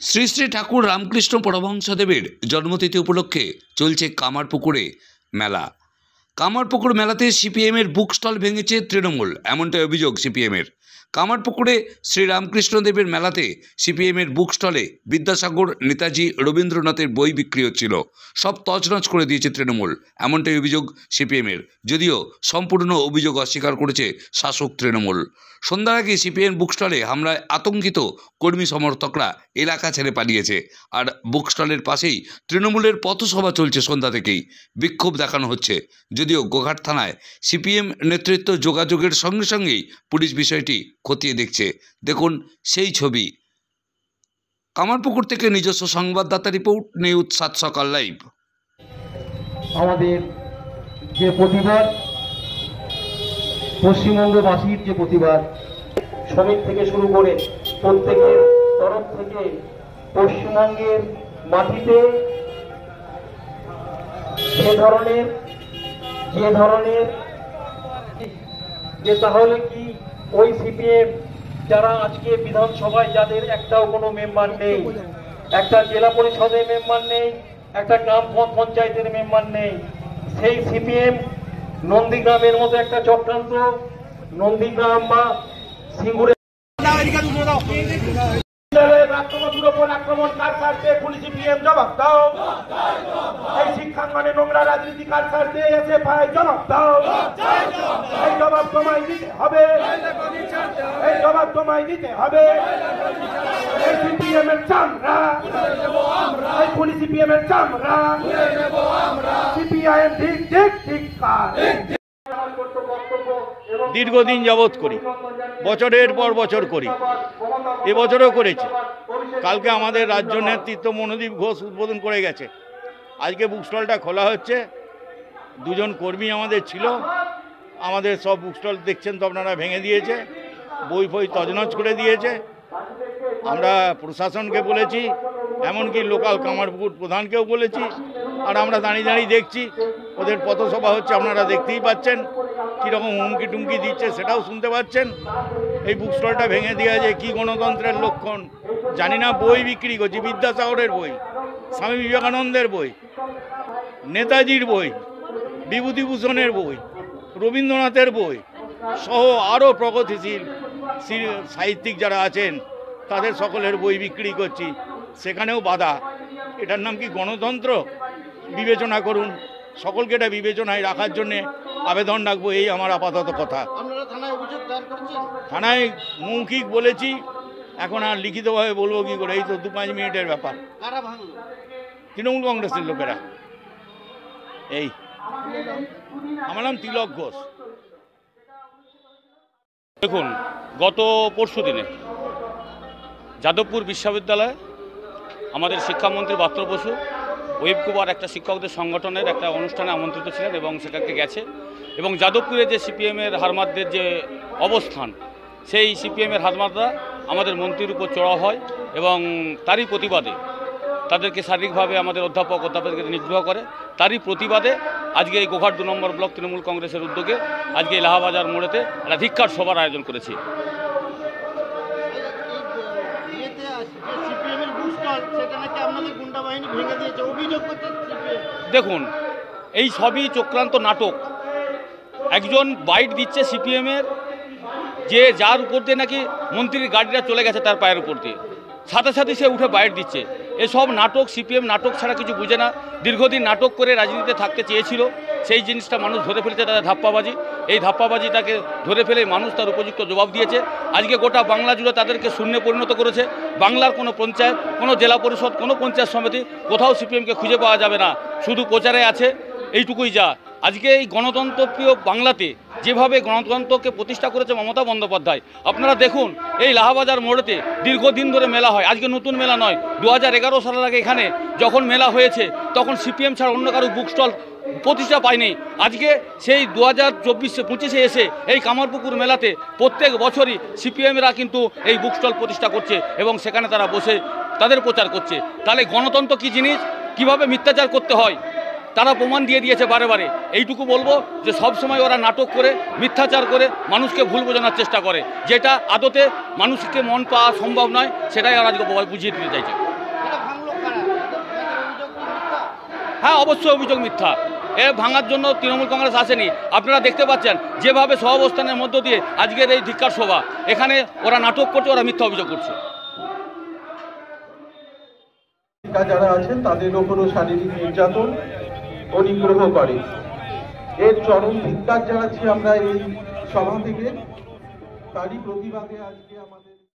শ্রী শ্রী ঠাকুর রামকৃষ্ণ পরমহংসদেবের জন্মতিথি উপলক্ষে চলছে কামারপুকুরে মেলা। কামারপুকুর মেলাতে সিপিএমের বুক স্টল ভেঙেছে তৃণমূল, এমনটাই অভিযোগ সিপিএমের। কামারপুকুরে শ্রী রামকৃষ্ণদেবের মেলাতে সিপিএমের বুক স্টলে বিদ্যাসাগর, নেতাজি, রবীন্দ্রনাথের বই বিক্রি হচ্ছিল। সব তছনছ করে দিয়েছে তৃণমূল, এমনটাই অভিযোগ সিপিএমের, যদিও সম্পূর্ণ অভিযোগ অস্বীকার করেছে শাসক তৃণমূল। সন্ধ্যার আগে সিপিএম বুক স্টলে হামলায় আতঙ্কিত কর্মী সমর্থকরা এলাকা ছেড়ে পালিয়েছে। আর বুক স্টলের পাশেই তৃণমূলের পথসভা চলছে। সন্ধ্যা থেকেই বিক্ষোভ দেখানো হচ্ছে, যদিও গোঘাট থানায় সিপিএম নেতৃত্ব যোগাযোগের সঙ্গে সঙ্গেই পুলিশ বিষয়টি খতিয়ে দেখছে। দেখুন সেই ছবি। কামারপুকুর থেকে নিজস্ব সংবাদদাতা রিপোর্ট, নিউজ 7 সকাল লাইভ। আমাদের যে প্রতিবাদ, পশ্চিমবঙ্গবাসীর যে প্রতিবাদ, শ্রমিক থেকে শুরু করে প্রত্যেকের তরফ থেকে পশ্চিমবঙ্গের মাটিতে যে ধরনের যে তাহলে কি ওই সিপিএম যারা আজকে বিধানসভায়, যাদের একটাও কোনো মেম্বার নেই, একটা জেলা পরিষদের মেম্বার নেই, একটা গ্রাম পঞ্চায়েতের মেম্বার নেই, সেই সিপিএম নন্দীগ্রামের মতো একটা চক্রান্ত, নন্দীগ্রাম বা সিঙ্গুরে আক্রমণ কার স্বার্থে? পুলিশ সিপিএম জবাব দাও। এই শিক্ষাঙ্গনে নোংরা রাজনীতি কার স্বার্থে? এসে পায় জবাব দাও। এই জবাব তোমায় দিতে হবে, এই জবাব তোমায় দিতে হবে। এই সিপিএম এর চামড়া, এই পুলিশ সিপিএম এর চামড়া, সিপিআইএম ঠিক ঠিক ঠিক কার। দীর্ঘদিন যাবৎ করি, বছরের পর বছর করি, এবছরও করেছি। কালকে আমাদের রাজ্য নেতৃত্ব মনোদীপ ঘোষ উদ্বোধন করে গেছে। আজকে বুক স্টলটা খোলা হচ্ছে। দুজন কর্মী আমাদের ছিল, আমাদের সব বুক স্টল দেখছেন তো আপনারা, ভেঙে দিয়েছে, বই ফই তছনছ করে দিয়েছে। আমরা প্রশাসনকে বলেছি, এমনকি লোকাল কামারপুকুর প্রধানকেও বলেছি। আর আমরা দাঁড়িয়ে দাঁড়িয়ে দেখছি ওদের পথসভা হচ্ছে, আপনারা দেখতেই পাচ্ছেন কীরকম হুমকি টুমকি দিচ্ছে, সেটাও শুনতে পাচ্ছেন। এই বুক স্টলটা ভেঙে দেওয়া যে কী গণতন্ত্রের লক্ষণ জানি না। বই বিক্রি করছি, বিদ্যাসাগরের বই, স্বামী বিবেকানন্দের বই, নেতাজির বই, বিভূতিভূষণের বই, রবীন্দ্রনাথের বই সহ আরও প্রগতিশীল সাহিত্যিক যারা আছেন তাদের সকলের বই বিক্রি করছি, সেখানেও বাধা। এটার নাম কি গণতন্ত্র? বিবেচনা করুন, সকলকে এটা বিবেচনায় রাখার জন্যে আবেদন রাখবো, এই আমার আপাতত কথা। থানায় মৌখিক বলেছি, এখন আর লিখিতভাবে বলবো কি করে, এই তো 2-5 মিনিটের ব্যাপার। তৃণমূল কংগ্রেসের লোকেরা। এই আমার নাম তিলক ঘোষ। দেখুন, গত পরশু দিনে যাদবপুর বিশ্ববিদ্যালয়ে আমাদের শিক্ষামন্ত্রী পাত্র বসু, ওয়েব কুমার একটা শিক্ষকদের সংগঠনের একটা অনুষ্ঠানে আমন্ত্রিত ছিলেন এবং সেটাকে গেছে। এবং যাদবপুরে যে সিপিএমের হারমাদদের যে অবস্থান, সেই সিপিএমের হারমাদরা আমাদের মন্ত্রীর উপর চড়াও হয় এবং তারই প্রতিবাদে তাদেরকে শারীরিকভাবে আমাদের অধ্যাপককে নিগ্রহ করে। তারই প্রতিবাদে আজকে এই গোঘাট 2 নম্বর ব্লক তৃণমূল কংগ্রেসের উদ্যোগে আজকে এলাহাবাজার মোড়েতে একটা ধিক্কার সভার আয়োজন করেছি। দেখুন, এই সবই চক্রান্ত নাটক। একজন বাইট দিচ্ছে সিপিএমের, যে যার উপর দিয়ে নাকি মন্ত্রীর গাড়িটা চলে গেছে তার পায়ের উপর দিয়ে, সাথে সাথে সে উঠে বাইট দিচ্ছে। এসব নাটক, সিপিএম নাটক ছাড়া কিছু বুঝে না। দীর্ঘদিন নাটক করে রাজনীতিতে থাকতে চেয়েছিল, সেই জিনিসটা মানুষ ধরে ফেলেছে, তাদের ধাপ্পাবাজি। এই ধাপ্পাবাজিটাকে ধরে ফেলে মানুষ তার উপযুক্ত জবাব দিয়েছে। আজকে গোটা বাংলা জুড়ে তাদেরকে শূন্যে পরিণত করেছে। বাংলার কোনো পঞ্চায়েত, কোনো জেলা পরিষদ, কোনো পঞ্চায়েত সমিতি, কোথাও সিপিএমকে খুঁজে পাওয়া যাবে না, শুধু প্রচারে আছে, এইটুকুই যা। আজকে এই গণতন্ত্রপ্রিয় বাংলাতে যেভাবে গণতন্ত্রকে প্রতিষ্ঠা করেছে মমতা বন্দ্যোপাধ্যায়, আপনারা দেখুন এই লাহাবাজার মোড়েতে দীর্ঘদিন ধরে মেলা হয়। আজকে নতুন মেলা নয়, 2011 সালের আগে এখানে যখন মেলা হয়েছে তখন সিপিএম ছাড়া অন্য কারো বুক স্টল প্রতিষ্ঠা পায়নি। আজকে সেই 2024-25 এসে এই কামারপুকুর মেলাতে প্রত্যেক বছরই সিপিএমরা কিন্তু এই বুক স্টল প্রতিষ্ঠা করছে এবং সেখানে তারা বসে তাদের প্রচার করছে। তাহলে গণতন্ত্র কী জিনিস, কিভাবে মিথ্যাচার করতে হয়, তারা প্রমাণ দিয়ে দিয়েছে বারে বারে। এইটুকু বলবো যে সব সময় ওরা নাটক করে, মিথ্যাচার করে মানুষকে ভুল বোঝানোর চেষ্টা করে, যেটা আদতে মানুষকে মন পাওয়া সম্ভব নয়, সেটাই ওরা আজকে বুঝিয়ে দিতে চাইছে। হ্যাঁ, অবশ্যই অভিযোগ মিথ্যা। এ ভাঙার জন্য তৃণমূল কংগ্রেস আসেনি। আপনারা দেখতে পাচ্ছেন যেভাবে সহাবস্থানের মধ্য দিয়ে আজকের এই ধিক্কার সভা, এখানে ওরা নাটক করছে, ওরা মিথ্যা অভিযোগ করছে। যারা আছেন তাদের ওপরও শারীরিক নির্যাতন ও নিগ্রহ করে। এর চরম ধিক্কার জানাচ্ছি আমরা এই সভা থেকে। তারই প্রতিবাদে আজকে আমাদের